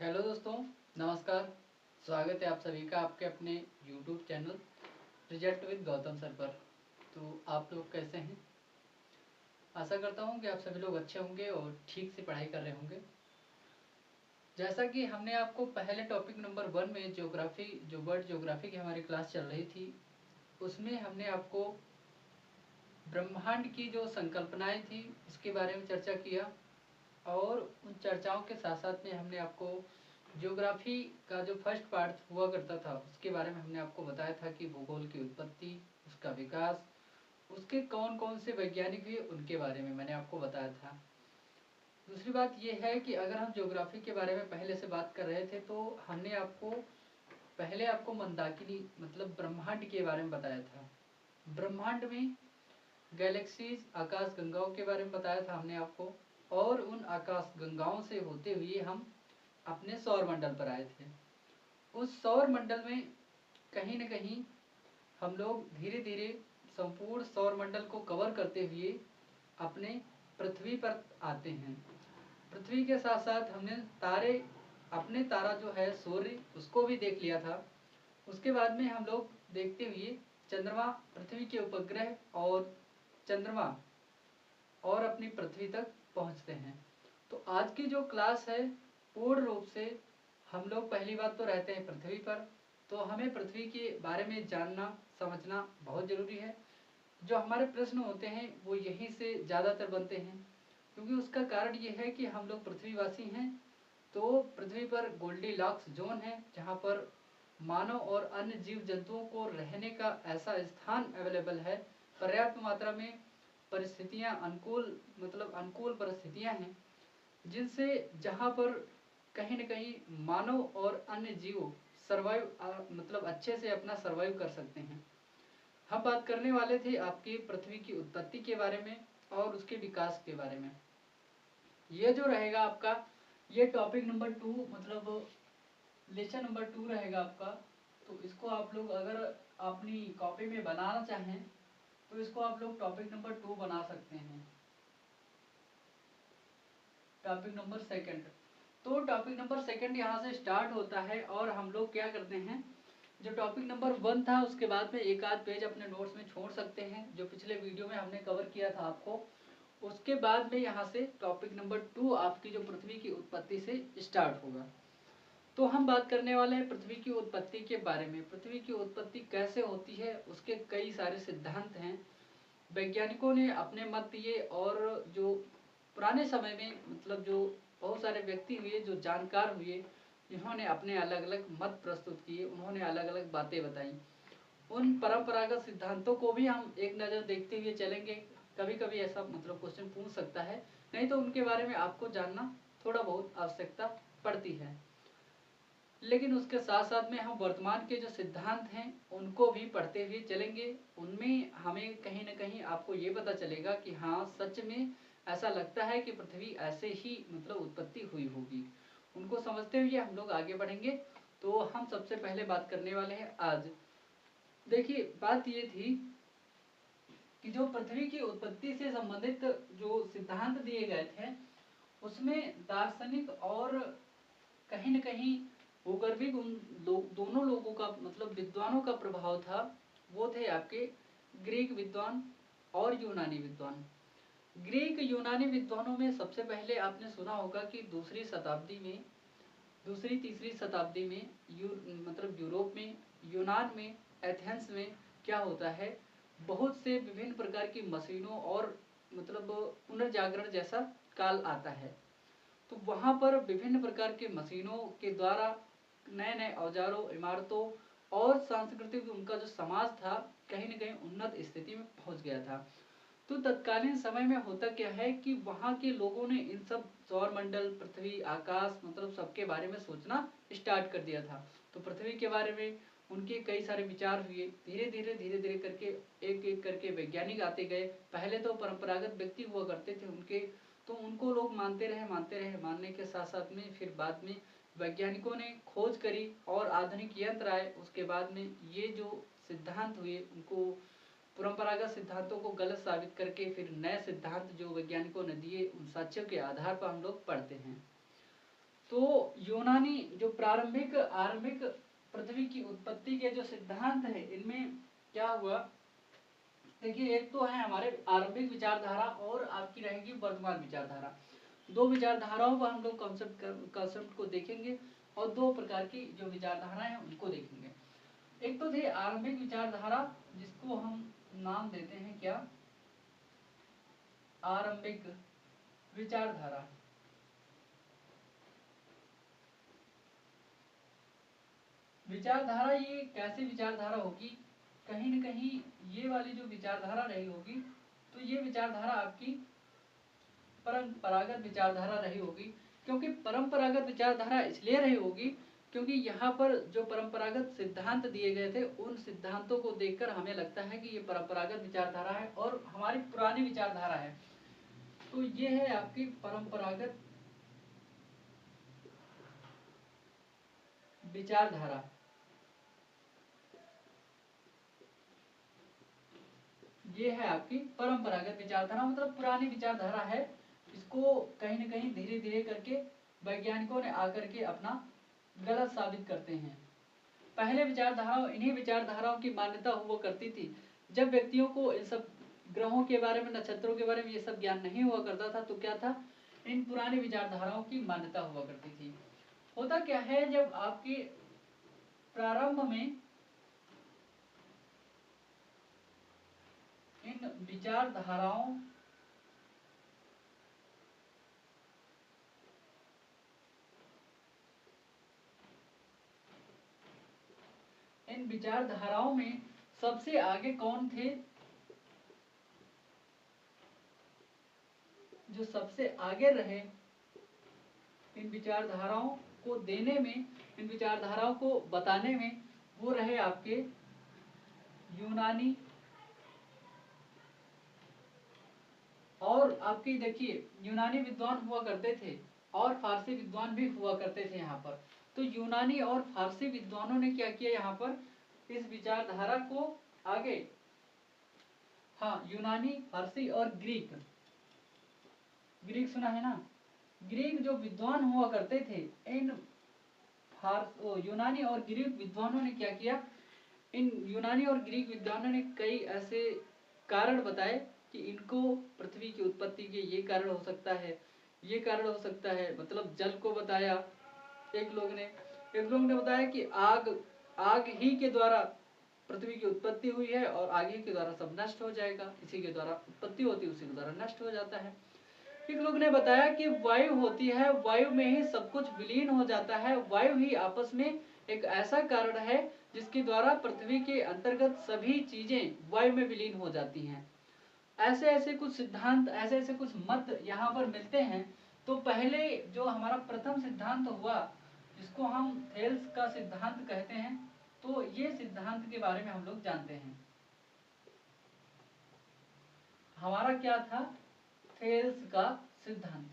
Hello दोस्तों, नमस्कार। स्वागत है आप सभी का आपके अपने YouTube channel project with Gautam sir पर। तो आप लोग कैसे हैं? आशा करता हूं कि आप सभी लोग अच्छे होंगे और ठीक से पढ़ाई कर रहे होंगे। जैसा कि हमने आपको पहले टॉपिक नंबर 1 में ज्योग्राफी जो वर्ल्ड ज्योग्राफी की हमारी क्लास चल रही थी, उसमें हमने आपको ब्रह्मांड की जो संकल्पनाएं थी उसके बारे में चर्चा किया। और उन चर्चाओं के साथ साथ में हमने आपको ज्योग्राफी का जो फर्स्ट पार्ट हुआ करता था उसके बारे में हमने आपको बताया था कि भूगोल की उत्पत्ति, उसका विकास, उसके कौन कौन से वैज्ञानिक हुए उनके बारे में मैंने आपको बताया था। दूसरी बात यह है कि अगर हम ज्योग्राफी के बारे में पहले से बात कर रहे थे तो हमने आपको पहले आपको मंदाकिनी मतलब ब्रह्मांड के बारे में बताया था। ब्रह्मांड में गैलेक्सीज आकाश गंगाओं के बारे में बताया था हमने आपको। और उन आकाश गंगाओं से होते हुए हम अपने सौर मंडल पर आए थे। उस सौर मंडल में कहीं न कहीं हम लोग धीरे धीरे संपूर्ण सौर मंडल को कवर करते हुए अपने पृथ्वी पर आते हैं। पृथ्वी के साथ साथ हमने तारे, अपने तारा जो है सूर्य, उसको भी देख लिया था। उसके बाद में हम लोग देखते हुए चंद्रमा, पृथ्वी के उपग्रह और चंद्रमा और अपनी पृथ्वी तक पहुंचते हैं। तो आज की जो क्लास है पूर्ण रूप से हम लोग पहली बात तो रहते हैं पृथ्वी पर। तो हमें पृथ्वी के बारे में जानना समझना बहुत ज़रूरी है। जो हमारे प्रश्न होते हैं वो यहीं से ज़्यादातर बनते हैं, क्योंकि उसका कारण ये है कि हम लोग पृथ्वीवासी हैं। तो पृथ्वी पर गोल्डी लॉक्स जोन है जहाँ पर मानव और अन्य जीव जंतुओं को रहने का ऐसा स्थान अवेलेबल है, पर्याप्त मात्रा में परिस्थितियाँ अनुकूल मतलब अनुकूल परिस्थितियाँ हैं जिनसे जहाँ पर कहीं न कहीं मानव और अन्य जीव सर्वाइव मतलब अच्छे से अपना सर्वाइव कर सकते हैं। हम बात करने वाले थे आपकी पृथ्वी की उत्पत्ति के बारे में और उसके विकास के बारे में। ये जो रहेगा आपका, ये टॉपिक नंबर 2 मतलब लेसन नंबर 2 रहेगा आपका। तो इसको आप लोग अगर अपनी कॉपी में बनाना चाहें तो इसको आप लोग टॉपिक नंबर 2 बना सकते हैं। Topic number second. तो टॉपिक नंबर सेकंड यहाँ से स्टार्ट होता है और हम लोग क्या करते हैं, जो टॉपिक नंबर 1 था उसके बाद में एक आध पेज अपने नोट्स में छोड़ सकते हैं जो पिछले वीडियो में हमने कवर किया था आपको। उसके बाद में यहाँ से टॉपिक नंबर 2 आपकी जो पृथ्वी की उत्पत्ति से स्टार्ट होगा। तो हम बात करने वाले हैं पृथ्वी की उत्पत्ति के बारे में। पृथ्वी की उत्पत्ति कैसे होती है उसके कई सारे सिद्धांत हैं। वैज्ञानिकों ने अपने मत दिए और जो पुराने समय में मतलब जो बहुत सारे व्यक्ति हुए जो जानकार हुए, जिन्होंने अपने अलग अलग मत प्रस्तुत किए, उन्होंने अलग अलग बातें बताई। उन परंपरागत सिद्धांतों को भी हम एक नज़र देखते हुए चलेंगे। कभी कभी ऐसा मतलब क्वेश्चन पूछ सकता है, नहीं तो उनके बारे में आपको जानना थोड़ा बहुत आवश्यकता पड़ती है। लेकिन उसके साथ साथ में हम वर्तमान के जो सिद्धांत हैं उनको भी पढ़ते हुए चलेंगे। उनमें हमें कहीं ना कहीं आपको ये पता चलेगा कि हाँ सच में ऐसा लगता है कि पृथ्वी ऐसे ही मतलब उत्पत्ति हुई होगी। उनको समझते हुए हम लोग आगे बढ़ेंगे। तो हम सबसे पहले बात करने वाले हैं आज। देखिए बात ये थी कि जो पृथ्वी की उत्पत्ति से संबंधित जो सिद्धांत दिए गए थे उसमें दार्शनिक और कहीं न कहीं भूगर्भिक उन दोनों लोगों का मतलब विद्वानों का प्रभाव था। वो थे आपके ग्रीक विद्वान और यूनानी विद्वान। ग्रीक यूनानी विद्वानों में सबसे पहले आपने सुना होगा कि दूसरी तीसरी शताब्दी में मतलब यूरोप में, यूनान में, एथेंस में क्या होता है, बहुत से विभिन्न प्रकार की मशीनों और मतलब पुनर्जागरण जैसा काल आता है। तो वहाँ पर विभिन्न प्रकार के मशीनों के द्वारा नए नए औजारों, इमारतों और सांस्कृतिक उनका जो समाज था कहीं न कहीं उन्नत स्थिति में पहुँच गया था। तो तत्कालीन समय में होता क्या है कि वहाँ के लोगों ने इन सब सौर मंडल, पृथ्वी, आकाश मतलब सबके बारे में सोचना स्टार्ट कर दिया था। तो पृथ्वी के बारे में उनके कई सारे विचार हुए। धीरे धीरे करके एक एक करके वैज्ञानिक आते गए। पहले तो परंपरागत व्यक्ति हुआ करते थे उनके, तो उनको लोग मानते रहे, मानने के साथ साथ में फिर बाद में वैज्ञानिकों ने खोज करी और आधुनिक यंत्र आए। उसके बाद में ये जो सिद्धांत हुए उनको परंपरागत सिद्धांतों को गलत साबित करके फिर नए सिद्धांत जो वैज्ञानिकों ने दिए उन साक्ष्यों के आधार पर हम लोग पढ़ते हैं। तो यूनानी जो प्रारंभिक आरंभिक पृथ्वी की उत्पत्ति के जो सिद्धांत है इनमें क्या हुआ, देखिए एक तो है हमारे आरंभिक विचारधारा और आपकी रहेगी वर्तमान विचारधारा। दो विचारधाराओं पर हम लोग कॉन्सेप्ट को देखेंगे और दो प्रकार की जो विचारधाराएं हैं उनको देखेंगे। एक तो थी आरंभिक विचारधारा जिसको हम नाम देते हैं क्या, आरंभिक विचारधारा। विचारधारा ये कैसी विचारधारा होगी, कहीं न कहीं ये वाली जो विचारधारा रही होगी तो ये विचारधारा आपकी परंपरागत विचारधारा रही होगी। क्योंकि परंपरागत विचारधारा इसलिए रही होगी क्योंकि यहाँ पर जो परंपरागत सिद्धांत दिए गए थे उन सिद्धांतों को देखकर हमें लगता है कि ये परंपरागत विचारधारा है और हमारी पुरानी विचारधारा है। तो ये है आपकी परंपरागत विचारधारा। ये है आपकी परंपरागत विचारधारा, मतलब पुरानी विचारधारा है। इसको कहीं न कहीं धीरे धीरे करके वैज्ञानिकों ने आकर के अपना गलत साबित करते हैं। पहले विचारधाराओं इन्हीं विचारधाराओं की मान्यता हुआ करती थी। जब व्यक्तियों को इन सब ग्रहों के बारे में, नक्षत्रों के बारे में ये सब ज्ञान नहीं हुआ करता था तो क्या था, इन पुरानी विचारधाराओं की मान्यता हुआ करती थी। होता क्या है, जब आपके प्रारंभ में इन विचारधाराओं में सबसे आगे कौन थे, जो सबसे आगे रहे इन विचारधाराओं को देने में, इन विचारधाराओं को बताने में, वो रहे आपके यूनानी और आपकी देखिए यूनानी विद्वान हुआ करते थे और फारसी विद्वान भी हुआ करते थे यहाँ पर। तो यूनानी और फारसी विद्वानों ने क्या किया यहाँ पर, इस विचारधारा को आगे, हाँ यूनानी, फारसी और ग्रीक, ग्रीक सुना है ना, ग्रीक जो विद्वान हुआ करते थे, इन यूनानी और ग्रीक विद्वानों ने क्या किया, इन यूनानी और ग्रीक विद्वानों ने कई ऐसे कारण बताए कि इनको पृथ्वी की उत्पत्ति के ये कारण हो सकता है, ये कारण हो सकता है। मतलब जल को बताया एक लोग ने बताया कि आग ही के द्वारा पृथ्वी की उत्पत्ति हुई है और आग ही के द्वारा सब नष्ट हो जाएगा, इसी के द्वारा उत्पत्ति होती है, उसी के द्वारा नष्ट हो जाता है। एक लोग ने बताया कि वायु होती है, वायु में ही सब कुछ विलीन हो जाता है, वायु ही आपस में एक ऐसा कारण है जिसके द्वारा पृथ्वी के अंतर्गत सभी चीजें वायु में विलीन हो जाती हैं। ऐसे ऐसे कुछ सिद्धांत, ऐसे ऐसे कुछ मत यहाँ पर मिलते हैं। तो पहले जो हमारा प्रथम सिद्धांत हुआ जिसको हम थेल्स का सिद्धांत कहते हैं, तो ये सिद्धांत के बारे में हम लोग जानते हैं। हमारा क्या था, थेल्स का सिद्धांत।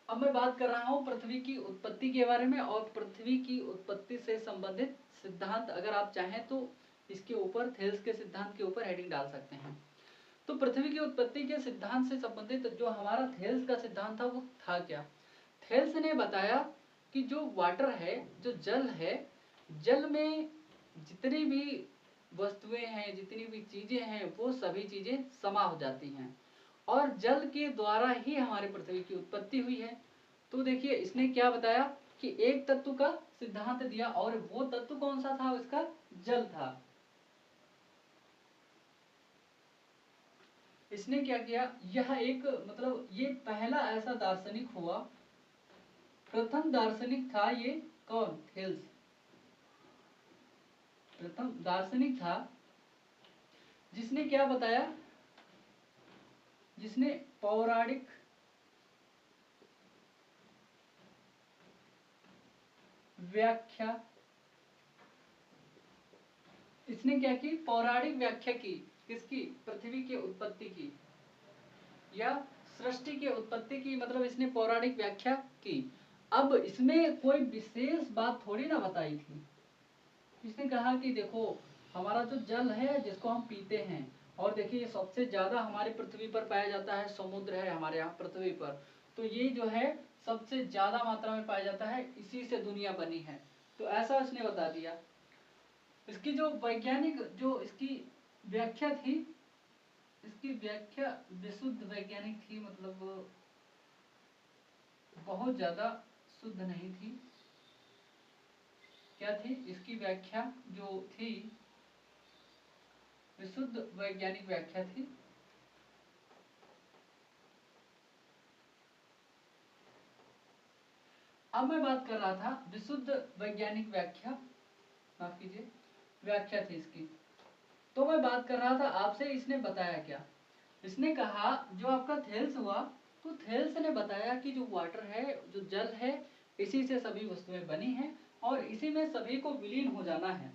अब मैं बात कर रहा हूं पृथ्वी की उत्पत्ति के बारे में और पृथ्वी की उत्पत्ति से संबंधित सिद्धांत। अगर आप चाहें तो इसके ऊपर थेल्स के सिद्धांत के ऊपर हेडिंग डाल सकते हैं। तो पृथ्वी की उत्पत्ति के सिद्धांत से संबंधित जो हमारा थेल्स का सिद्धांत था वो था क्या, थेल्स ने बताया कि जो वाटर है, जो जल है, जल में जितनी भी वस्तुएं हैं, जितनी भी चीजें हैं, वो सभी चीजें समा हो जाती हैं और जल के द्वारा ही हमारी पृथ्वी की उत्पत्ति हुई है। तो देखिए इसने क्या बताया कि एक तत्व का सिद्धांत दिया और वो तत्व कौन सा था, उसका जल था। इसने क्या किया, यह एक मतलब ये पहला ऐसा दार्शनिक हुआ, प्रथम दार्शनिक था ये कौन, थेल्स। प्रथम दार्शनिक था जिसने क्या बताया, जिसने पौराणिक व्याख्या, इसने क्या की, पौराणिक व्याख्या की, किसकी, पृथ्वी के उत्पत्ति की या सृष्टि के उत्पत्ति की, मतलब इसने पौराणिक व्याख्या की। अब इसमें कोई विशेष बात थोड़ी ना बताई थी। इसने कहा कि देखो हमारा जो जल है जिसको हम पीते हैं, और देखिए ये सबसे ज्यादा हमारी पृथ्वी पर पाया जाता है, समुद्र है हमारे यहाँ पृथ्वी पर, तो ये जो है सबसे ज्यादा मात्रा में पाया जाता है, इसी से दुनिया बनी है। तो ऐसा उसने बता दिया। इसकी जो वैज्ञानिक जो इसकी व्याख्या थी, इसकी व्याख्या विशुद्ध वैज्ञानिक थी, मतलब बहुत ज्यादा शुद्ध नहीं थी। क्या थी इसकी व्याख्या जो थी, विशुद्ध वैज्ञानिक व्याख्या थी। अब मैं बात कर रहा था विशुद्ध वैज्ञानिक व्याख्या, माफ कीजिए, व्याख्या थी इसकी। तो मैं बात कर रहा था आपसे, इसने बताया क्या, इसने कहा जो आपका थेल्स हुआ, तो थेल्स ने बताया कि जो वाटर है, जो जल है, इसी से सभी वस्तुएं बनी हैं और इसी में सभी को विलीन हो जाना है।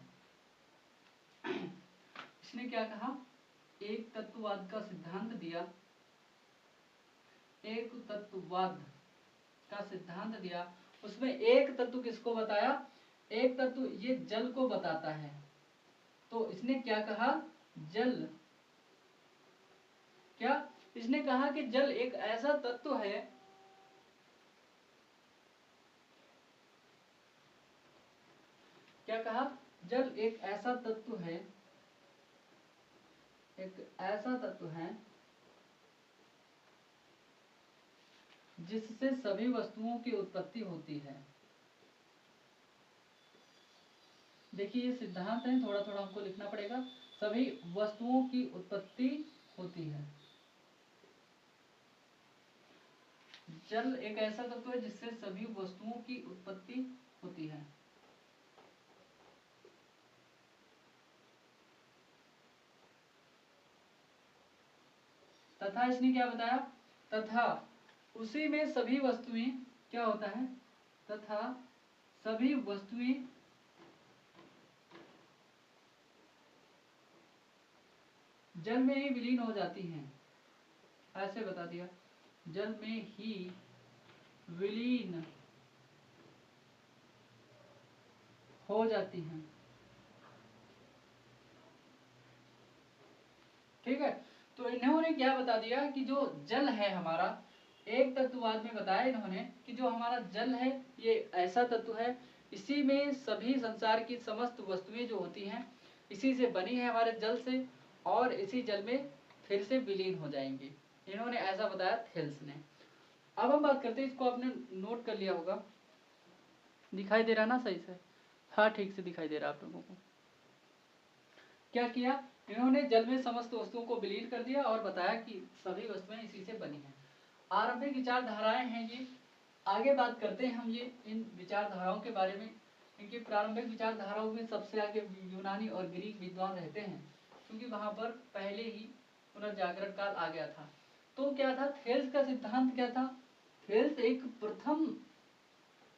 इसने क्या कहा, एक तत्ववाद का सिद्धांत दिया, एक तत्ववाद का सिद्धांत दिया। उसमें एक तत्व किसको बताया, एक तत्व ये जल को बताता है। तो इसने क्या कहा, जल, क्या इसने कहा कि जल एक ऐसा तत्व है, क्या कहा, जल एक ऐसा तत्व है, एक ऐसा तत्व है जिससे सभी वस्तुओं की उत्पत्ति होती है। देखिए ये सिद्धांत है, थोड़ा थोड़ा हमको लिखना पड़ेगा। सभी वस्तुओं की उत्पत्ति होती है, जल एक ऐसा तत्व है जिससे सभी वस्तुओं की उत्पत्ति होती है। तथा इसने क्या बताया, तथा उसी में सभी वस्तुएं, क्या होता है, तथा सभी वस्तुएं जल में ही विलीन हो जाती हैं। ऐसे बता दिया, जल में ही विलीन हो जाती हैं। ठीक है, तो इन्होंने क्या बता दिया कि जो जल है हमारा, एक तत्ववाद में बताया इन्होंने कि जो हमारा जल है ये ऐसा तत्व है, इसी में सभी संसार की समस्त वस्तुएं जो होती हैं इसी से बनी है, हमारे जल से, और इसी जल में फिर से विलीन हो जाएंगी। इन्होंने ऐसा बताया थेल्स ने। अब हम बात करते हैं, इसको आपने नोट कर लिया होगा, दिखाई दे रहा ना सही से, हाँ ठीक से दिखाई दे रहा आप लोगों को। क्या किया इन्होंने, जल में समस्त वस्तुओं को विलीन कर दिया और बताया कि सभी वस्तुएं इसी से बनी हैं। आरंभिक विचारधाराएं हैं ये। आगे बात करते हैं हम ये इन विचारधाराओं के बारे में। इनकी प्रारंभिक विचारधाराओं में सबसे आगे यूनानी और ग्रीक विद्वान रहते हैं, क्योंकि वहां पर पहले ही पुनर्जागरण काल आ गया था। तो क्या था, थेल्स का सिद्धांत क्या था, थेल्स एक प्रथम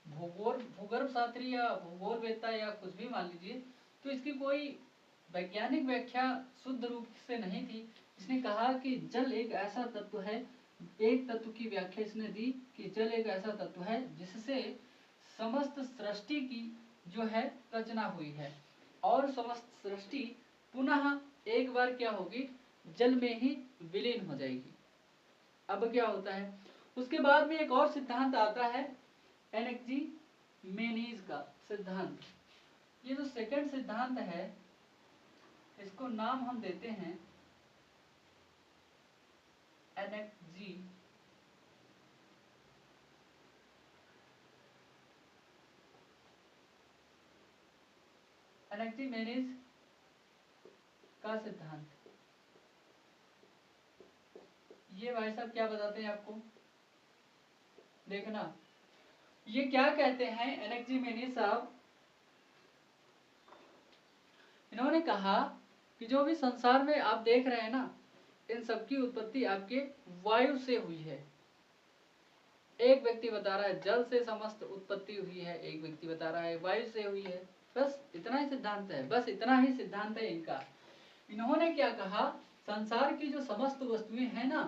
भूगर्भ शास्त्री या भूगोलवेत्ता या कुछ भी मान लीजिए, तो इसकी कोई वैज्ञानिक व्याख्या शुद्ध रूप से नहीं थी। इसने कहा कि जल एक ऐसा तत्व है, एक तत्व की व्याख्या इसने दी कि जल एक ऐसा तत्व है जिससे समस्त सृष्टि की जो है रचना हुई है, और समस्त सृष्टि पुनः एक बार क्या होगी, जल में ही विलीन हो जाएगी। अब क्या होता है, उसके बाद में एक और सिद्धांत आता है, एनएक्जीमेनीज का सिद्धांत। ये जो सेकंड सिद्धांत है, इसको नाम हम देते हैं एनएक्जीमेनीज का सिद्धांत। ये भाई साहब क्या बताते हैं आपको, देखना ये क्या कहते हैं एनएक्जीमेनीज साहब। इन्होंने कहा कि जो भी संसार में आप देख रहे हैं ना, इन सबकी उत्पत्ति आपके वायु से हुई है। एक व्यक्ति बता रहा है जल से समस्त उत्पत्ति हुई है, एक व्यक्ति बता रहा है वायु से हुई है। बस इतना ही सिद्धांत है, बस इतना ही सिद्धांत है इनका। इन्होंने क्या कहा, संसार की जो समस्त वस्तुएं हैं ना,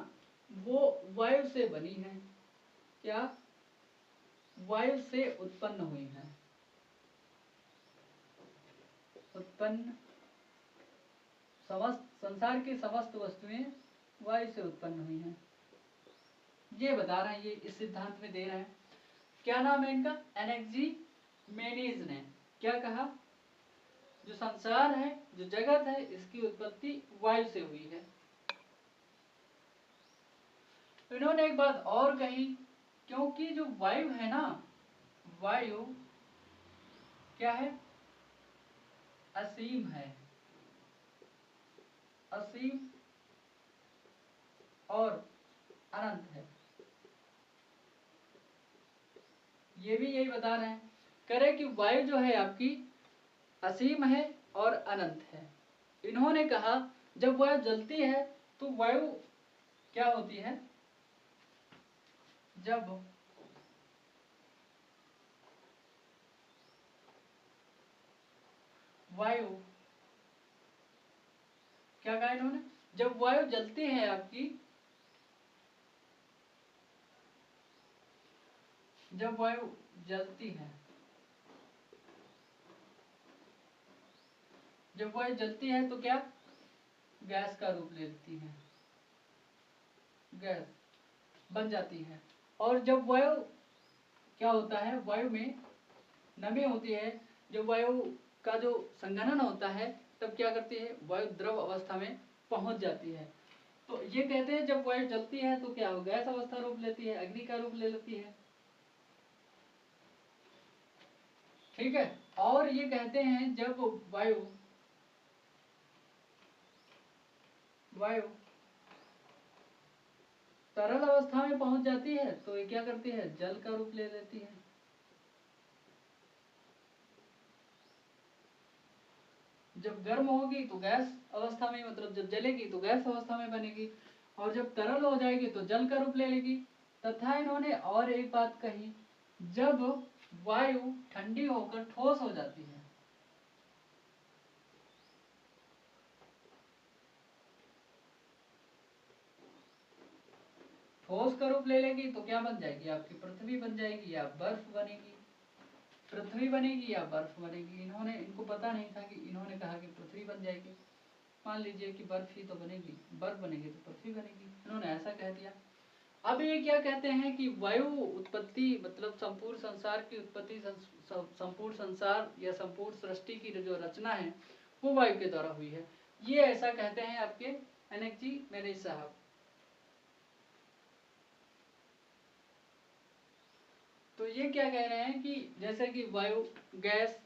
वो वायु से बनी हैं। क्या, वायु से उत्पन्न हुई हैं, उत्पन्न, समस्त संसार की समस्त वस्तुएं वायु से उत्पन्न हुई हैं। ये बता रहे हैं, ये इस सिद्धांत में दे रहे हैं। क्या नाम है इनका? एनेक्सिमेनीज ने क्या कहा? जो संसार है, जो जगत है, इसकी उत्पत्ति वायु से हुई है। इन्होंने एक बात और कही, क्योंकि जो वायु है ना, वायु क्या है? असीम है, असीम और अनंत है। ये भी यही बता रहे हैं, कह रहे कि वायु जो है आपकी असीम है और अनंत है। इन्होंने कहा जब वायु जलती है तो वायु क्या होती है? जब वायु, क्या कहा इन्होंने? जब वायु जलती है आपकी, जब वायु जलती है, जब वायु जलती है तो क्या? गैस का रूप लेती है, गैस बन जाती है। और जब वायु क्या होता है? वायु में नमी होती है, जब वायु का जो संघनन होता है तब क्या करती है? वायु द्रव अवस्था में पहुंच जाती है। तो ये कहते हैं जब वायु जलती है तो क्या हो? गैस अवस्था रूप लेती है, अग्नि का रूप ले लेती है। ठीक है। और ये कहते हैं जब वायु वायु तरल अवस्था में पहुंच जाती है तो ये क्या करती है? जल का रूप ले लेती है। जब गर्म होगी तो गैस अवस्था में, मतलब जब जलेगी तो गैस अवस्था में बनेगी, और जब तरल हो जाएगी तो जल का रूप ले लेगी। तथा इन्होंने और एक बात कही, जब वायु ठंडी होकर ठोस हो जाती है, ठोस का रूप ले लेगी तो क्या बन जाएगी? आपकी पृथ्वी बन जाएगी या बर्फ बनेगी। पृथ्वी बनेगी या बर्फ बनेगी। इन्होंने, इनको पता नहीं था कि इन्होंने कहा कि पृथ्वी बन जाएगी। मान लीजिए कि बर्फ ही तो बनेगी, बर्फ बनेगी तो पृथ्वी बनेगी, इन्होंने ऐसा कह दिया। अब ये क्या कहते हैं कि वायु उत्पत्ति मतलब संपूर्ण संसार की उत्पत्ति, संपूर्ण संसार या संपूर्ण सृष्टि की जो रचना है वो वायु के द्वारा हुई है। ये ऐसा कहते हैं आपके एनेक्सिमेनीज साहब। तो ये क्या कह रहे हैं कि जैसे कि वायु, गैस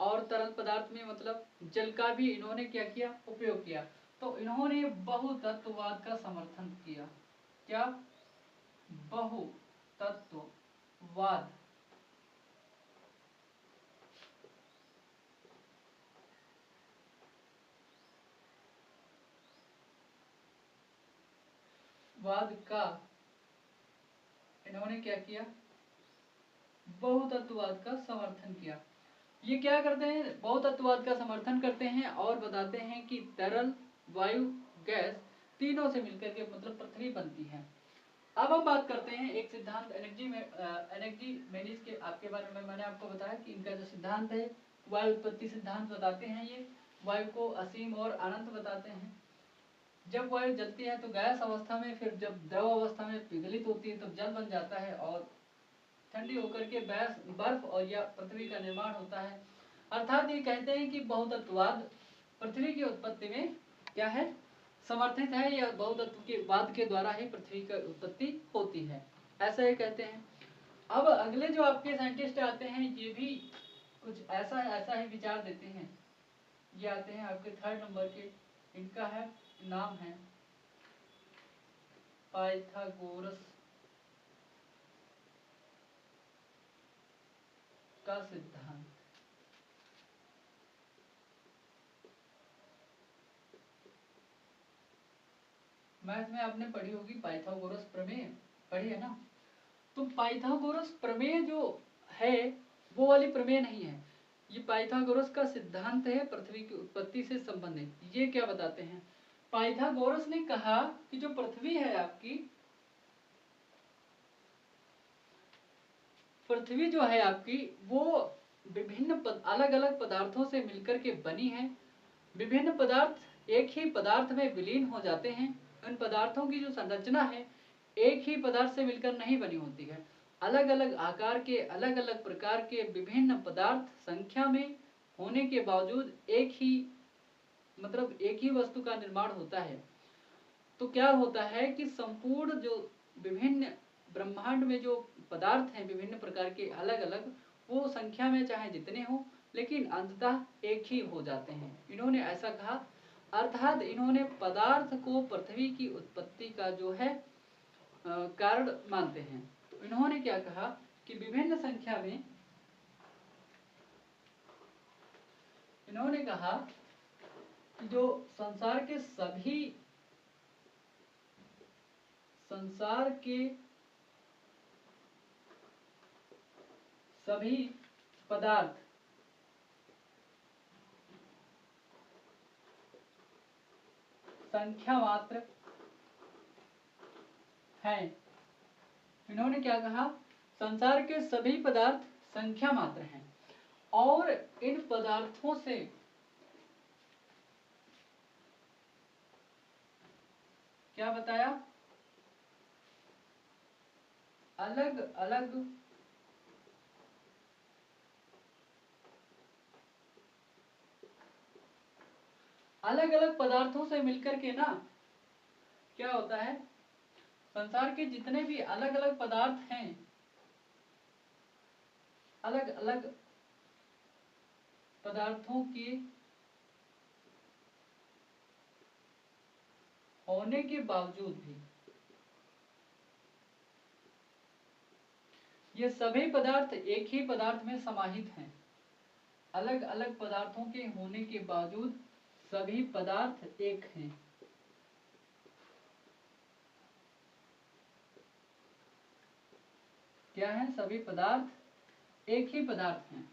और तरल पदार्थ में मतलब जल का भी इन्होंने क्या किया? उपयोग किया। तो इन्होंने बहुतत्ववाद का समर्थन किया। क्या? बहुतत्ववाद। वाद का इन्होंने क्या किया? बहुतत्ववाद का समर्थन किया। ये क्या करते हैं? बहुतत्ववाद का समर्थन करते हैं और बताते हैं कि तरल, वायु, गैस तीनों से मिलकर के मतलब पृथ्वी बनती है। अब हम बात करते हैं एक सिद्धांत एनेक्सिमेनीज के आपके बारे में। मैंने आपको बताया कि इनका जो सिद्धांत है वायु उत्पत्ति सिद्धांत बताते हैं। ये वायु को असीम और अनंत बताते हैं। जब वायु जलती है तो गैस अवस्था में, फिर जब द्रव अवस्था में पिघलित होती है तो जल बन जाता है, और ठंडी होकर के बर्फ और या पृथ्वी का निर्माण होता है। अर्थात ये कहते हैं कि बहुतत्ववाद पृथ्वी की उत्पत्ति में क्या है? समर्थित है, या बहुतत्व के वाद के द्वारा ही पृथ्वी की उत्पत्ति होती है, ऐसा ये कहते हैं। अब अगले जो आपके साइंटिस्ट आते हैं ये भी कुछ ऐसा ही विचार देते हैं। ये आते हैं आपके 3rd नंबर के, इनका है नाम है पाइथागोरस का सिद्धांत। मैथ में आपने पढ़ी होगी पाइथागोरस प्रमेय, पढ़ी है ना? तो पाइथागोरस प्रमेय जो है वो वाली प्रमेय नहीं है, ये पाइथागोरस का सिद्धांत है पृथ्वी की उत्पत्ति से संबंधित। ये क्या बताते हैं? पाइथागोरस ने कहा कि जो पृथ्वी है आपकी, पृथ्वी जो है आपकी वो विभिन्न अलग अलग पदार्थों से मिलकर के बनी है। विभिन्न पदार्थ एक ही पदार्थ में विलीन हो जाते हैं। उन पदार्थों की जो संरचना है एक ही पदार्थ से मिलकर नहीं बनी होती है। अलग अलग आकार के, अलग अलग प्रकार के विभिन्न पदार्थ संख्या में होने के बावजूद एक ही एक ही वस्तु का निर्माण होता है। तो क्या होता है कि संपूर्ण जो विभिन्न ब्रह्मांड में जो पदार्थ हैं विभिन्न प्रकार के अलग अलग, वो संख्या में चाहे जितने हो लेकिन अंततः एक ही हो जाते हैं। इन्होंने ऐसा कहा, अर्थात इन्होंने पदार्थ को पृथ्वी की उत्पत्ति का जो है कारण मानते हैं। तो इन्होंने क्या कहा कि विभिन्न संख्या में, इन्होंने कहा कि जो संसार के सभी पदार्थ संख्या मात्र हैं। इन्होंने क्या कहा, संसार के सभी पदार्थ संख्या मात्र हैं और इन पदार्थों से क्या बताया, अलग अलग पदार्थों से मिलकर के ना क्या होता है, संसार के जितने भी अलग अलग पदार्थ हैं, अलग अलग पदार्थों के होने के बावजूद भी ये सभी पदार्थ एक ही पदार्थ में समाहित हैं। अलग अलग पदार्थों के होने के बावजूद सभी पदार्थ एक हैं। क्या है, सभी पदार्थ एक ही पदार्थ हैं।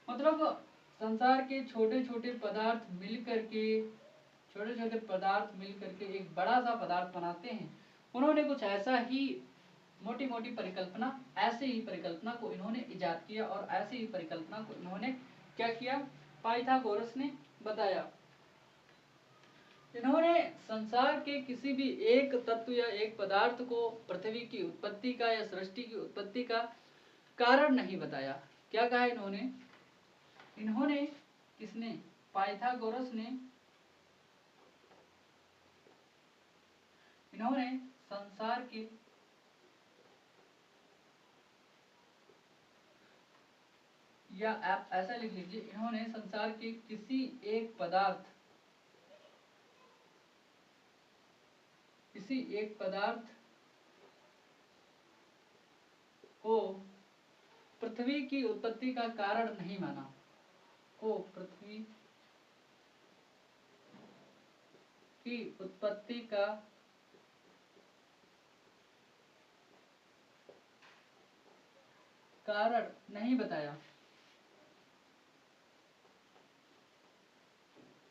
मतलब संसार के छोटे छोटे पदार्थ मिलकर के, एक बड़ा सा पदार्थ बनाते हैं। उन्होंने कुछ ऐसा ही मोटी मोटी परिकल्पना, ऐसे ही परिकल्पना को इन्होंने इजाद किया और ऐसे ही परिकल्पना को इन्होंने क्या किया, पाइथागोरस ने बताया। इन्होंने संसार के किसी भी एक तत्व या एक पदार्थ को पृथ्वी की उत्पत्ति का या सृष्टि की उत्पत्ति का कारण नहीं बताया। क्या कहा इन्होंने किसने, पाइथागोरस ने, इन्होंने संसार के या आप ऐसा लिख लीजिए, इन्होंने संसार के किसी एक पदार्थ को पृथ्वी की उत्पत्ति का कारण नहीं माना, को पृथ्वी की उत्पत्ति का कारण नहीं बताया।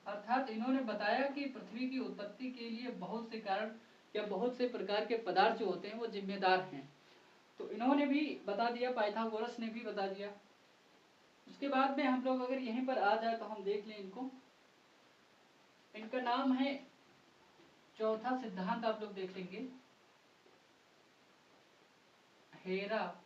अर्थात इन्होंने बताया कि पृथ्वी की उत्पत्ति के लिए बहुत से कारण या बहुत से प्रकार के पदार्थ जो होते हैं वो जिम्मेदार हैं। तो इन्होंने भी बता दिया, पाइथागोरस ने भी बता दिया। उसके बाद में हम लोग अगर यहीं पर आ जाए तो हम देख लें इनको, इनका नाम है, चौथा सिद्धांत आप लोग देख लेंगे, हेराक्लीट्स।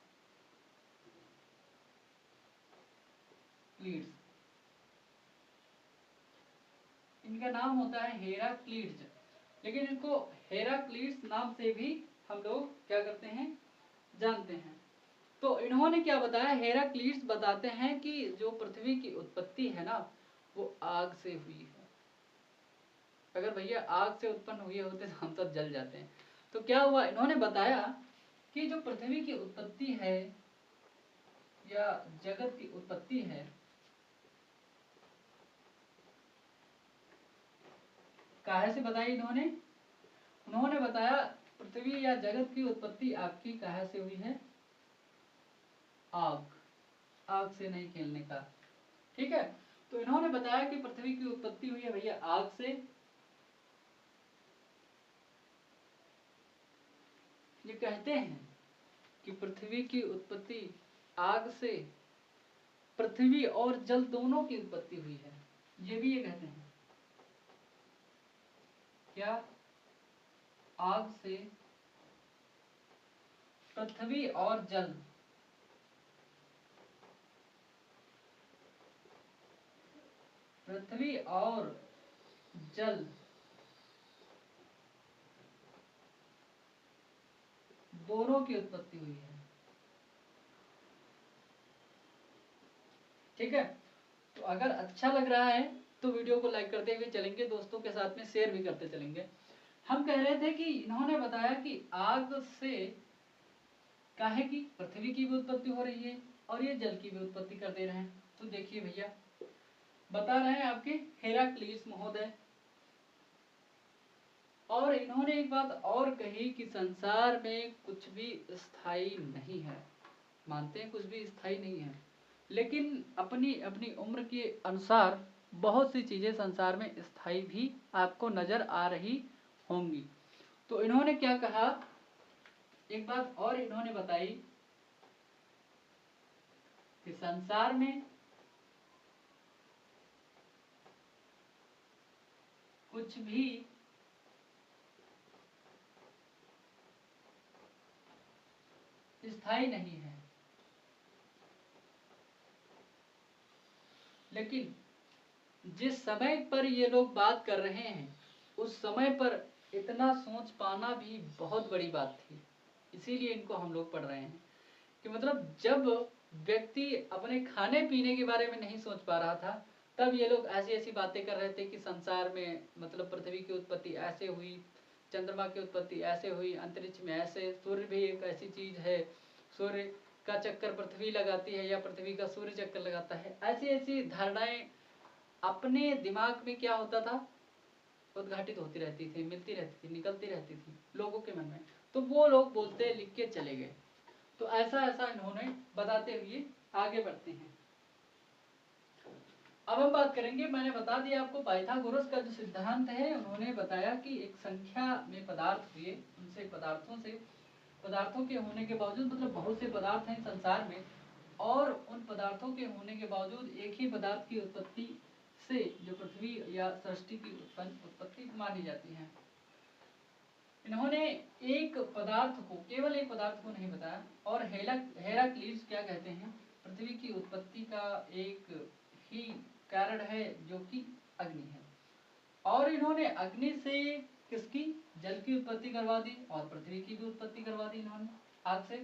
इनका नाम होता है हेराक्लीट्स, लेकिन इनको हेराक्लीट्स नाम से भी हम लोग क्या करते हैं, जानते हैं। तो इन्होंने क्या बताया, हेराक्लीट्स बताते हैं कि जो पृथ्वी की उत्पत्ति है ना वो आग से हुई है। अगर भैया आग से उत्पन्न हुए होते तो हम सब जल जाते हैं। तो क्या हुआ, इन्होंने बताया कि जो पृथ्वी की उत्पत्ति है या जगत की उत्पत्ति है, काहे से बताई उन्होंने बताया पृथ्वी या जगत की उत्पत्ति आपकी काहे से हुई है, आग से नहीं खेलने का, ठीक है। तो इन्होंने बताया कि पृथ्वी की उत्पत्ति हुई है भैया आग से। ये कहते हैं कि पृथ्वी की उत्पत्ति आग से, पृथ्वी और जल दोनों की उत्पत्ति हुई है, ये भी ये कहते हैं। क्या आग से पृथ्वी और जल, पृथ्वी और जल दोनों की उत्पत्ति हुई है। ठीक है, तो अगर अच्छा लग रहा है तो वीडियो को लाइक करते हुए चलेंगे, दोस्तों के साथ में शेयर भी करते चलेंगे। हम कह रहे थे कि इन्होंने बताया कि आग से काहे की पृथ्वी की भी उत्पत्ति हो रही है और ये जल की भी उत्पत्ति कर दे रहे हैं। तो देखिए भैया, बता रहे हैं आपके हेराक्लीस महोदय, और इन्होंने एक बात और कही कि संसार में कुछ भी स्थायी नहीं है। मानते हैं कुछ भी स्थायी नहीं है, लेकिन अपनी अपनी उम्र के अनुसार बहुत सी चीजें संसार में स्थायी भी आपको नजर आ रही होंगी। तो इन्होंने क्या कहा, एक बात और इन्होंने बताई कि संसार में कुछ भी स्थायी नहीं है, लेकिन जिस समय पर ये लोग बात कर रहे हैं उस समय पर इतना सोच पाना भी बहुत बड़ी बात थी। इसीलिए इनको हम लोग पढ़ रहे हैं कि मतलब जब व्यक्ति अपने खाने पीने के बारे में नहीं सोच पा रहा था, तब ये लोग ऐसी ऐसी बातें कर रहे थे कि संसार में मतलब पृथ्वी की उत्पत्ति ऐसे हुई, चंद्रमा की उत्पत्ति ऐसे हुई, अंतरिक्ष में ऐसे, सूर्य भी एक ऐसी चीज है, सूर्य का चक्कर पृथ्वी लगाती है या पृथ्वी का सूर्य चक्कर लगाता है। ऐसी ऐसी धारणाएं अपने दिमाग में क्या होता था, उद्घाटित होती रहती थी, मिलती रहती थी, निकलती रहती थी लोगों के मन में। तो वो लोग बोलते लिख के चले गए। तो ऐसा ऐसा इन्होंने बताते हुए आगे बढ़ते हैं। अब हम बात करेंगे, मैंने बता दिया आपको पाइथागोरस का जो सिद्धांत है, उन्होंने बताया कि एक संख्या में पदार्थ हुए, उनसे पदार्थों के होने के बावजूद, मतलब बहुत से पदार्थ हैं संसार में, और उन पदार्थों के होने के बावजूद एक ही पदार्थ की उत्पत्ति से जो पृथ्वी या सृष्टि की उत्पत्ति मानी जाती है। इन्होंने एक पदार्थ को, केवल एक पदार्थ को नहीं बताया। और हेराक्लीस क्या कहते हैं, पृथ्वी की उत्पत्ति का एक ही कारण है जो कि अग्नि है। और इन्होंने अग्नि से किसकी, जल की उत्पत्ति करवा दी और पृथ्वी की भी उत्पत्ति करवा दी इन्होंने आग से।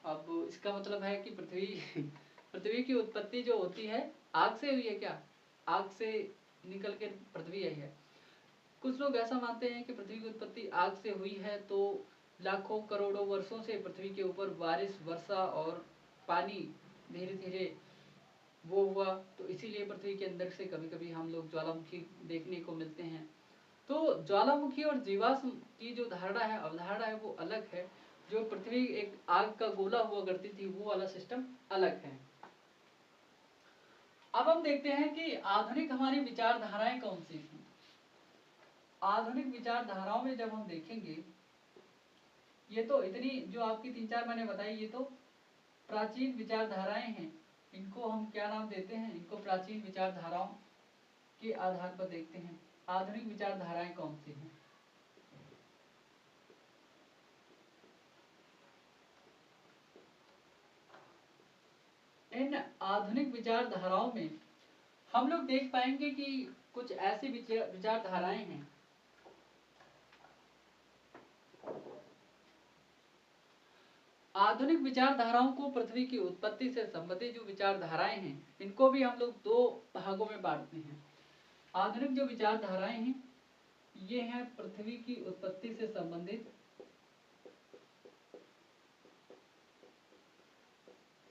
अब इसका मतलब है कि पृथ्वी की उत्पत्ति जो होती है आग से हुई है क्या, आग से निकल के पृथ्वी आई है। कुछ लोग ऐसा मानते हैं कि पृथ्वी की उत्पत्ति आग से हुई है, तो लाखों करोड़ों वर्षों से पृथ्वी के ऊपर बारिश, वर्षा और पानी धीरे धीरे वो हुआ, तो इसीलिए पृथ्वी के अंदर से कभी कभी हम लोग ज्वालामुखी देखने को मिलते हैं। तो ज्वालामुखी और जीवाश्म की जो धारणा है, अवधारणा है, वो अलग है। जो पृथ्वी एक आग का गोला हुआ करती थी, वो वाला सिस्टम अलग है। अब हम देखते हैं कि आधुनिक हमारी विचारधाराएं कौन सी थी। आधुनिक विचारधाराओं में जब हम देखेंगे, ये तो इतनी जो आपकी 3-4 मैंने बताई, ये तो प्राचीन विचारधाराएं हैं। इनको हम क्या नाम देते हैं, इनको प्राचीन विचारधाराओं के आधार पर देखते हैं। आधुनिक विचारधाराएं कौन सी हैं। इन आधुनिक विचारधाराओं में हम लोग देख पाएंगे कि कुछ ऐसी विचारधाराएं हैं। आधुनिक विचारधाराओं को पृथ्वी की उत्पत्ति से संबंधित जो विचारधाराएं हैं, इनको भी हम लोग 2 भागों में बांटते हैं। आधुनिक जो विचारधाराएं हैं, ये हैं पृथ्वी की उत्पत्ति से संबंधित।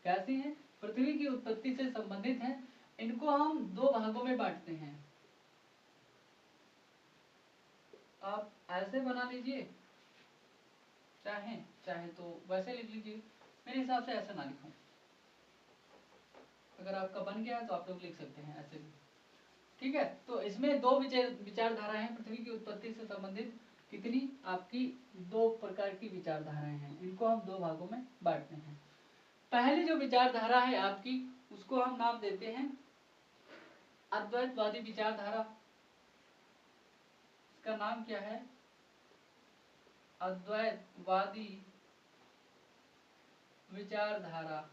कैसी हैं, पृथ्वी की उत्पत्ति से संबंधित हैं। इनको हम 2 भागों में बांटते हैं। आप ऐसे बना लीजिए, चाहे तो वैसे लिख लीजिए। मेरे हिसाब से ऐसा ना लिखूं, अगर आपका बन गया है तो आप लोग लिख सकते हैं ऐसे भी। ठीक है, तो इसमें 2 विचारधाराएं हैं पृथ्वी की उत्पत्ति से संबंधित। कितनी, आपकी 2 प्रकार की विचारधाराएं हैं। इनको हम 2 भागों में बांटते हैं। पहली जो विचारधारा है आपकी, उसको हम नाम देते हैं अद्वैतवादी विचारधारा। इसका नाम क्या है, अद्वैतवादी विचारधारा।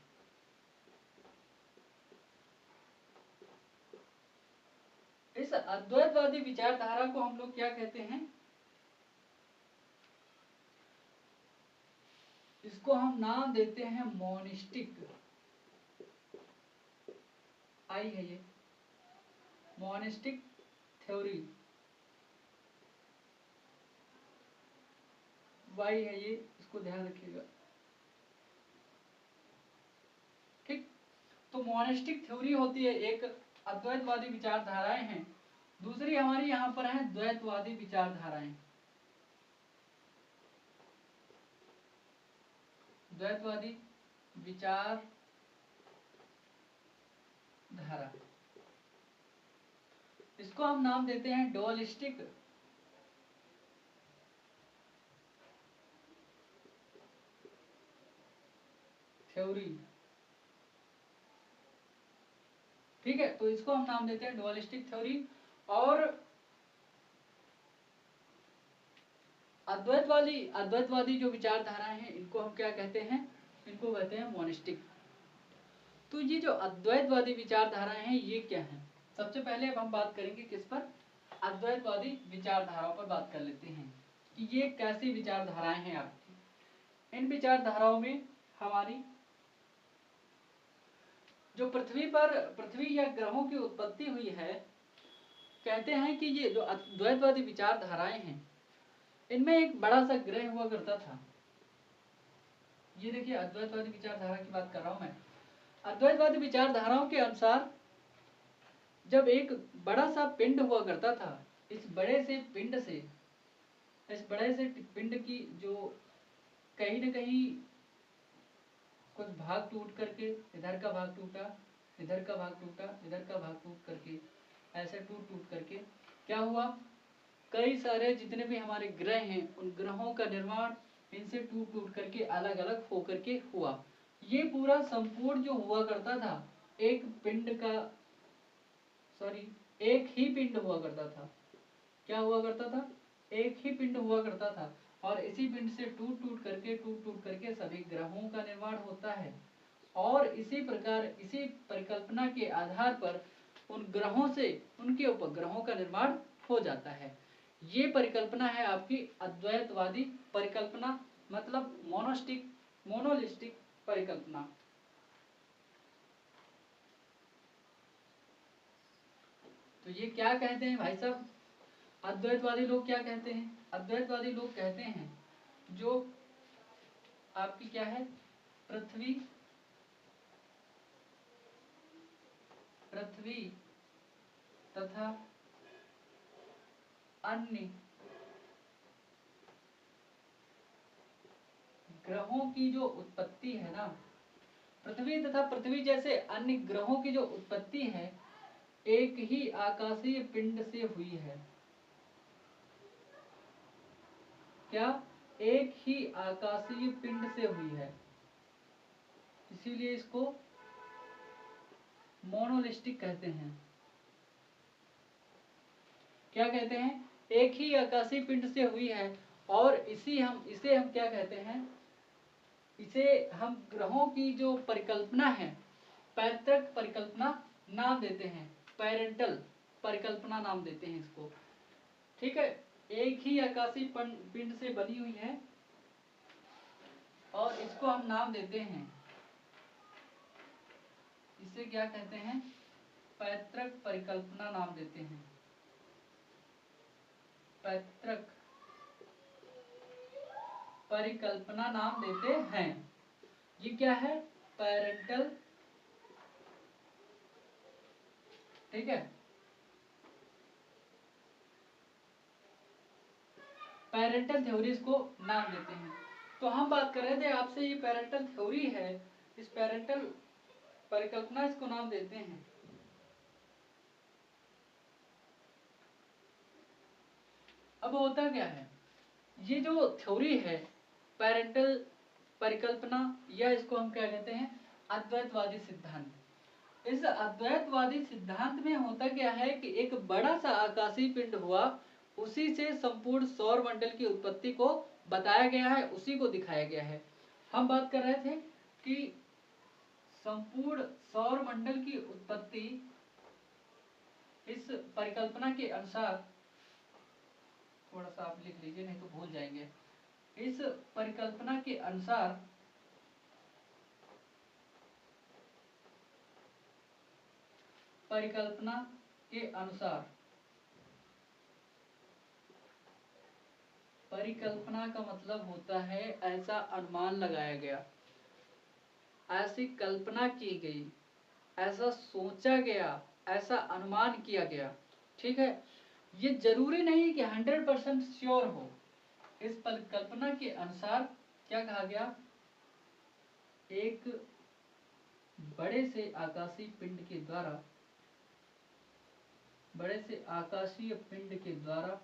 इस अद्वैतवादी विचारधारा को हम लोग क्या कहते हैं? इसको हम नाम देते हैं मोनिस्टिक। आई है ये मोनिस्टिक थ्योरी, वाई है ये, इसको ध्यान रखिएगा। ठीक, तो मोनिस्टिक थ्योरी होती है, एक अद्वैतवादी विचारधाराएं हैं। दूसरी हमारी यहाँ पर है द्वैतवादी विचारधाराएं। द्वैतवादी विचारधारा, इसको हम नाम देते हैं डुअलिस्टिक थ्योरी। ठीक है, तो इसको हम नाम देते हैं डुअलिस्टिक थ्योरी। और अद्वैतवादी जो विचारधाराएं हैं इनको हम क्या कहते हैं? इनको कहते हैं मोनिस्टिक। तो ये जो अद्वैतवादी विचारधाराएं हैं ये क्या हैं? सबसे पहले अब हम बात करेंगे किस पर? अद्वैतवादी विचारधाराओं पर बात कर लेते हैं कि ये कैसी विचारधाराएं हैं आपकी। इन विचारधाराओं में हमारी जो पृथ्वी या ग्रहों की उत्पत्ति हुई है, कहते हैं कि ये जो अद्वैतवादी विचारधाराएं हैं इनमें एक बड़ा सा ग्रह हुआ करता था। ये देखिए अद्वैतवादी विचारधारा की बात कर रहा हूं मैं। अद्वैतवादी विचारधाराओं के अनुसार जब एक बड़ा सा पिंड हुआ करता था, इस बड़े से पिंड की जो कहीं न कहीं कुछ भाग टूट करके इधर का भाग टूटा, इधर का भाग टूटा, इधर का भाग टूट करके ऐसे टूट करके क्या हुआ, कई सारे जितने भी हमारे ग्रह हैं उन ग्रहों का निर्माण इनसे टूट करके अलग अलग होकर के हुआ। ये पूरा संपूर्ण जो हुआ करता था एक ही पिंड हुआ करता था। क्या हुआ करता था? एक ही पिंड हुआ करता था और इसी पिंड से टूट करके सभी ग्रहों का निर्माण होता है। और इसी प्रकार इसी परिकल्पना के आधार पर उन ग्रहों से उनके उपग्रहों का निर्माण हो जाता है। ये परिकल्पना है आपकी अद्वैतवादी परिकल्पना, मतलब मोनोलिस्टिक परिकल्पना। तो ये क्या कहते हैं भाई साहब? अद्वैतवादी लोग क्या कहते हैं? अद्वैतवादी लोग कहते हैं जो आपकी क्या है, पृथ्वी तथा अन्य ग्रहों की जो उत्पत्ति है ना, पृथ्वी तथा पृथ्वी जैसे अन्य ग्रहों की जो उत्पत्ति है एक ही आकाशीय पिंड से हुई है। क्या? एक ही आकाशीय पिंड से हुई है, इसीलिए इसको मोनोलिस्टिक कहते हैं। क्या कहते हैं? एक ही आकाशीय पिंड से हुई है और इसे हम क्या कहते हैं? इसे हम ग्रहों की जो परिकल्पना है पैतृक परिकल्पना नाम देते हैं, पेरेंटल परिकल्पना नाम देते हैं इसको। ठीक है, एक ही आकाशीय पिंड से बनी हुई है और इसको हम नाम देते हैं, इसे क्या कहते हैं? पैतृक परिकल्पना नाम देते हैं। पैतृक परिकल्पना नाम देते हैं। ये क्या है? पेरेंटल। ठीक है, पेरेंटल थ्योरीज को नाम देते हैं। तो हम बात कर रहे थे आपसे, ये पेरेंटल थ्योरी है, इस पेरेंटल परिकल्पना इसको नाम देते हैं। अब होता क्या है, ये जो थ्योरी है पेरेंटल परिकल्पना, या इसको हम क्या कहते हैं? अद्वैतवादी सिद्धांत। इस अद्वैतवादी सिद्धांत में होता क्या है कि एक बड़ा सा आकाशीय पिंड हुआ, उसी से संपूर्ण सौर मंडल की उत्पत्ति को बताया गया है, उसी को दिखाया गया है। हम बात कर रहे थे कि संपूर्ण सौर मंडल की उत्पत्ति इस परिकल्पना के अनुसार, थोड़ा सा आप लिख लीजिए नहीं तो भूल जाएंगे। इस परिकल्पना के अनुसार परिकल्पना के अनुसार परिकल्पना का मतलब होता है ऐसा अनुमान लगाया गया, ऐसी कल्पना की गई, ऐसा सोचा गया, ऐसा अनुमान किया गया। ठीक है, ये जरूरी नहीं कि 100% श्योर हो। इस परिकल्पना के अनुसार क्या कहा गया, एक बड़े से आकाशीय पिंड के द्वारा, बड़े से आकाशीय पिंड के द्वारा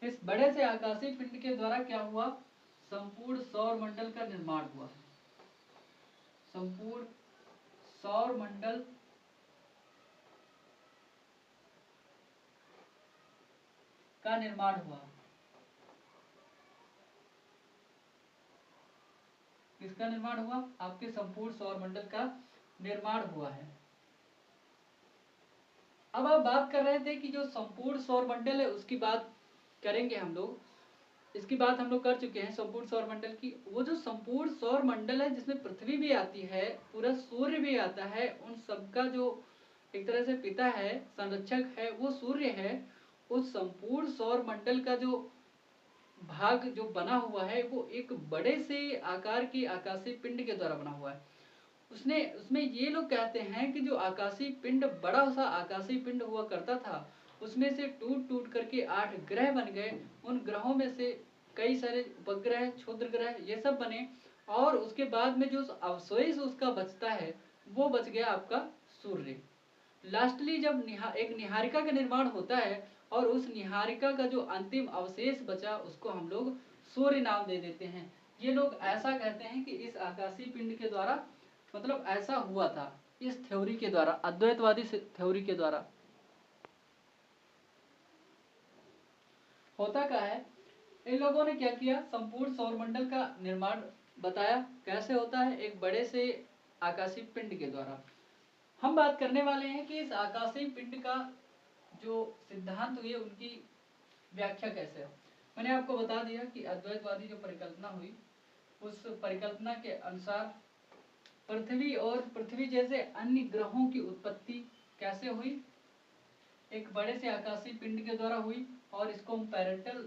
इस बड़े से आकाशीय पिंड के द्वारा क्या हुआ, संपूर्ण सौर मंडल का निर्माण हुआ। संपूर्ण सौर मंडल का निर्माण हुआ। किसका निर्माण हुआ, आपके संपूर्ण सौर मंडल का निर्माण हुआ है। अब आप बात कर रहे थे कि जो संपूर्ण सौर मंडल है उसकी बात करेंगे हम लोग, इसकी बात हम लोग कर चुके हैं संपूर्ण सौर मंडल की। वो जो संपूर्ण सौर मंडल है जिसमें पृथ्वी भी आती है, पूरा सूर्य भी आता है, उन सबका जो एक तरह से पिता है, संरक्षक है, वो सूर्य है। उस संपूर्ण सौर मंडल का जो भाग जो बना हुआ है वो एक बड़े से आकार की आकाशीय पिंड के द्वारा बना हुआ है। उसमें ये लोग कहते हैं कि जो आकाशीय पिंड, बड़ा सा आकाशीय पिंड हुआ करता था, उसमें से टूट टूट करके 8 ग्रह बन गए। उन ग्रहों में से कई सारे उपग्रह, क्षुद्र ग्रह, ये सब बने। और उसके बाद में जो अवशेष उसका बचता है वो बच गया आपका सूर्य। लास्टली जब एक निहारिका का निर्माण होता है और उस निहारिका का जो अंतिम अवशेष बचा उसको हम लोग सूर्य नाम दे देते हैं। ये लोग ऐसा कहते हैं कि इस आकाशीय पिंड के द्वारा, मतलब ऐसा हुआ था इस थ्योरी के द्वारा, अद्वैतवादी थ्योरी के द्वारा। होता क्या है, इन लोगों ने क्या किया, संपूर्ण सौरमंडल का निर्माण बताया कैसे होता है, एक बड़े से आकाशीय पिंड के द्वारा। हम बात करने वाले हैं कि इस आकाशीय पिंड का जो सिद्धांत हुई उनकी व्याख्या कैसे है। मैंने आपको बता दिया कि अद्वैतवादी जो परिकल्पना हुई उस परिकल्पना के अनुसार पृथ्वी और पृथ्वी जैसे अन्य ग्रहों की उत्पत्ति कैसे हुई, एक बड़े से आकाशीय पिंड के द्वारा हुई। और इसको हम पैरेंटल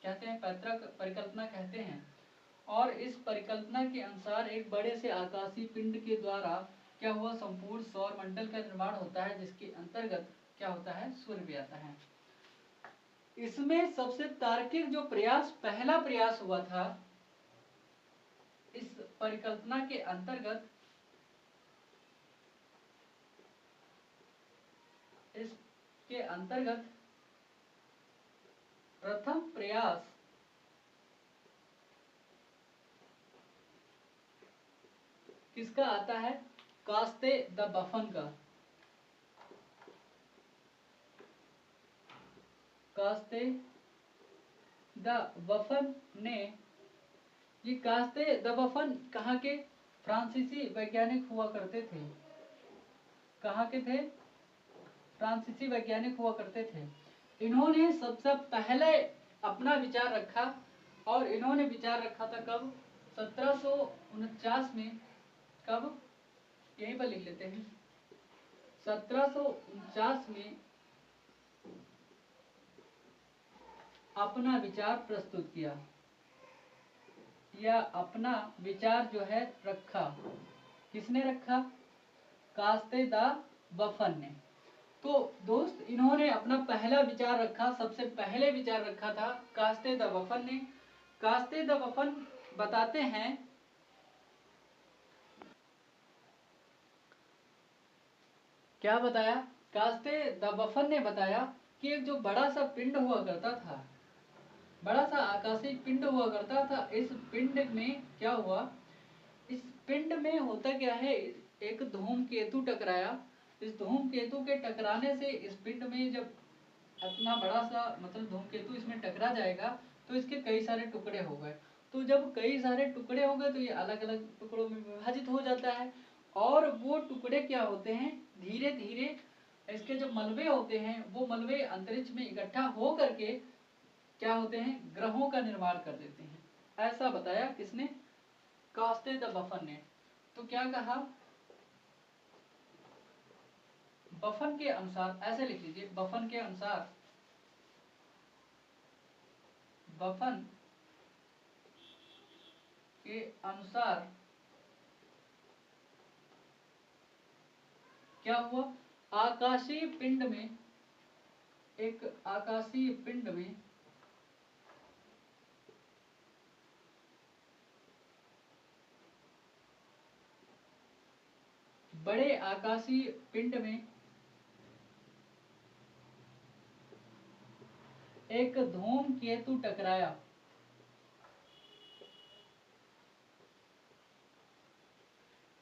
कहते हैं, पैतृक परिकल्पना कहते हैं। और इस परिकल्पना के अनुसार एक बड़े से आकाशीय पिंड के द्वारा क्या हुआ, संपूर्ण सौर मंडल का निर्माण होता है, जिसके अंतर्गत क्या होता है, सूर्य भी आता है। इसमें सबसे तार्किक जो प्रयास, पहला प्रयास हुआ था इस परिकल्पना के अंतर्गत, इसके अंतर्गत प्रथम प्रयास किसका आता है, कास्ते द बफन का। कास्ते द बफन ने, ये कास्ते द बफन कहाँ के फ्रांसीसी वैज्ञानिक हुआ करते थे, कहाँ के थे, फ्रांसीसी वैज्ञानिक हुआ करते थे। इन्होंने सबसे पहले अपना विचार रखा, और इन्होंने विचार रखा था कब, 1749 में। कब, यहीं पर लिख लेते हैं, 1749 में अपना विचार प्रस्तुत किया, या अपना विचार जो है रखा। किसने रखा, कास्ते द बफन ने। तो दोस्त, इन्होंने अपना पहला विचार रखा, सबसे पहले विचार रखा था कास्ते द बफन ने। कास्ते द बफन बताते हैं, क्या बताया, कास्ते द बफन ने बताया कि एक जो बड़ा सा पिंड हुआ करता था, बड़ा सा आकाशीय पिंड हुआ करता था, इस पिंड में क्या हुआ, इस पिंड में होता क्या है, एक धूमकेतु टकराया। इस धूमकेतु के टकराने से इस पिंड में जब अपना बड़ा सा मतलब धूमकेतु इसमें टकरा जाएगा तो इसके कई सारे टुकड़े हो गए। तो जब कई सारे टुकड़े हो गए तो ये अलग अलग टुकड़ों में विभाजित हो जाता है, और वो टुकड़े क्या होते हैं, धीरे धीरे इसके जो मलबे होते हैं वो मलबे अंतरिक्ष में इकट्ठा हो करके क्या होते हैं, ग्रहों का निर्माण कर देते हैं। ऐसा बताया किसने, कास्ते द बफन ने। तो क्या कहा, बफन के अनुसार, ऐसे लिख लीजिए, बफन के अनुसार, बफन के अनुसार क्या हुआ, आकाशीय पिंड में, एक आकाशीय पिंड में बड़े आकाशीय पिंड में एक धूमकेतु टकराया।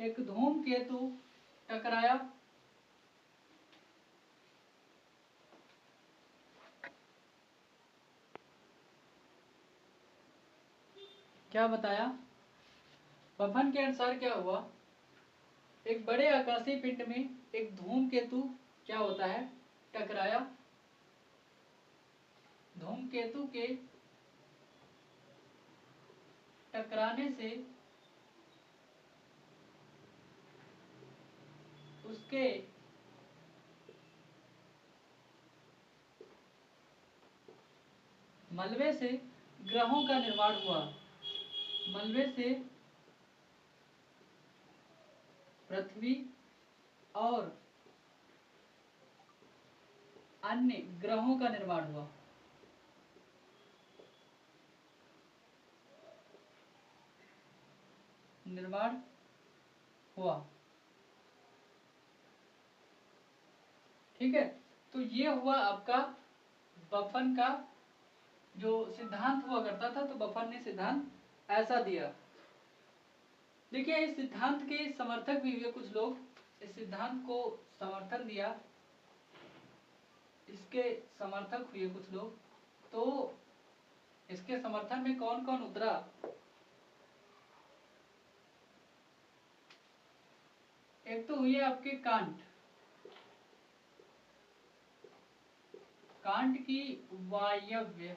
एक धूमकेतु टकराया क्या बताया, बफन के अनुसार क्या हुआ, एक बड़े आकाशीय पिंड में एक धूमकेतु क्या होता है, टकराया। धूमकेतु के टकराने से उसके मलबे से ग्रहों का निर्माण हुआ। मलबे से पृथ्वी और अन्य ग्रहों का निर्माण हुआ। निर्माण हुआ, ठीक है। तो ये हुआ आपका बफन का जो सिद्धांत हुआ करता था। तो बफन ने सिद्धांत ऐसा दिया। देखिए इस सिद्धांत के समर्थक भी हुए कुछ लोग, इस सिद्धांत को समर्थन दिया, इसके समर्थक हुए कुछ लोग। तो इसके समर्थन में कौन कौन उतरा, एक तो हुए आपके कांट। कांट की वायव्य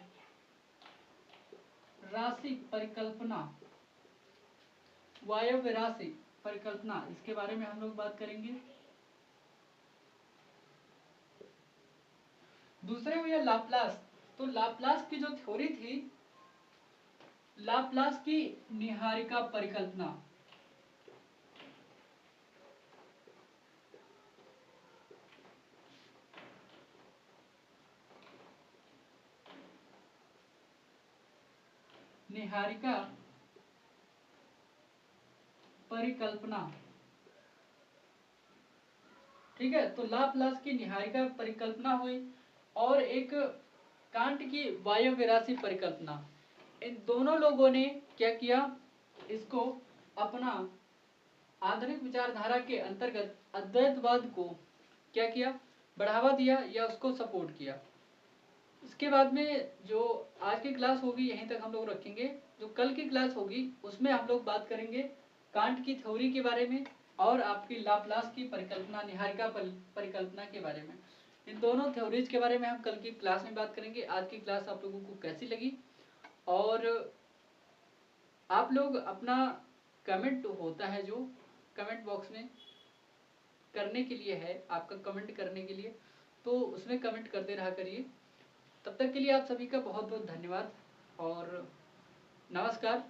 राशि परिकल्पना, वायव्य राशि परिकल्पना, इसके बारे में हम लोग बात करेंगे। दूसरे हुए लाप्लास। तो लाप्लास की जो थ्योरी थी, लाप्लास की निहारिका परिकल्पना, निहारिका परिकल्पना, ठीक है। तो लाप्लास की निहारिका परिकल्पना हुई, और एक कांट की वायव्य राशि परिकल्पना। इन दोनों लोगों ने क्या किया, इसको अपना आधुनिक विचारधारा के अंतर्गत अद्वैतवाद को क्या किया, बढ़ावा दिया या उसको सपोर्ट किया। इसके बाद में जो आज की क्लास होगी यहीं तक हम लोग रखेंगे। जो कल की क्लास होगी उसमें हम लोग बात करेंगे कांट की थ्योरी के बारे में और आपकी लाप्लास की परिकल्पना, निहारिका परिकल्पना के बारे में। इन दोनों थ्योरीज के बारे में हम कल की क्लास में बात करेंगे। आज की क्लास आप लोगों को कैसी लगी, और आप लोग अपना कमेंट होता है जो कमेंट बॉक्स में करने के लिए है, आपका कमेंट करने के लिए, तो उसमें कमेंट करते रहा करिए। तब तक के लिए आप सभी का बहुत बहुत धन्यवाद और नमस्कार।